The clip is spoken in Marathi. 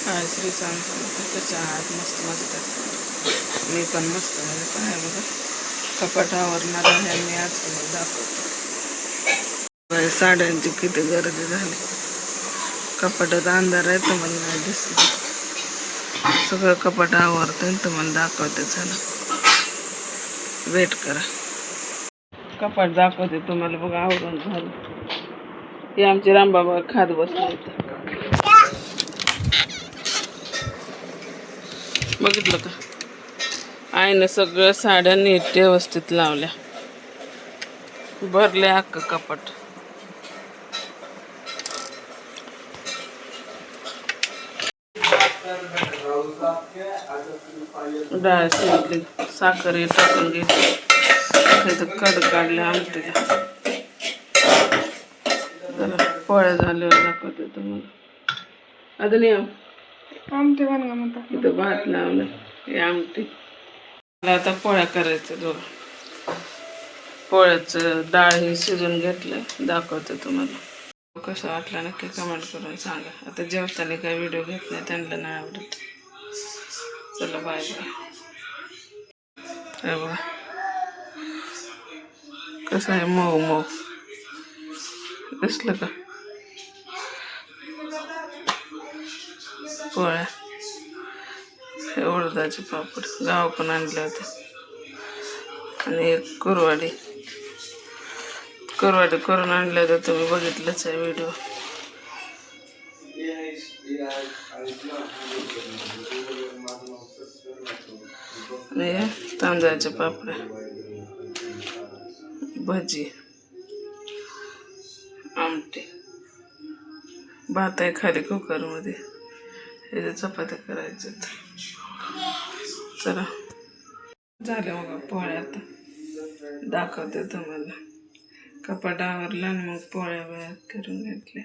हाय श्री स्वामी समर्थ. कशा आहात? मस्त मजेत. मी पण मस्त मजेत आहे बघा. कपाट आवरणार आहे मी आज तुम्हाला दाखवतो. साड्यांची किती गर्दी झाली. कपाटात अंधार आहे तुम्हाला नाही दिसत. सगळं कपाट आवरते तुम्हाला दाखवते. चला वेट करा. कपाट दाखवते तुम्हाला बघा. आवरून झालं. हे आमचे रामबाबा खात बसले इथं. बघितलं का? आईनं सगळं साड्या नीट व्यवस्थित लावल्या. भरले अख्खं कपाट. डाळ शिजली, साखर हे टाकून घेतली. कड काढल्या आमटीला. जरा पोळ्या झाल्यावर दाखवते तुम्हाला. आता नाही आमटी बनवा म्हणतात. इथं भात लावलं. हे आमटी. आता पोळ्या करायचं बघा. पोळ्याचं डाळ ही शिजून घेतलं. दाखवते तुम्हाला. कसं वाटलं नक्की कमेंट करून सांगा. आता जेवताना काही व्हिडिओ घेत नाही, त्यांना नाही आवडत. चला बाय बाय. हे बघा कसं आहे मऊ मऊ. दिसलं का? पोळ्या हे उडदाचे पापड गावाकडून आणले होते. आणि एक कुरवाडी करून आणले होते. तुम्ही बघितलंच आहे व्हिडिओ. आणि तांदळाच्या पापड्या, भजी, आमटी, भात आहे खाली कुकरमध्ये. हे चपात्या करायच्यात. चला झालं मग पोळ्या. आता दाखवते तुम्हाला. कपाट आवरला आणि मग पोळ्या करून घेतल्या.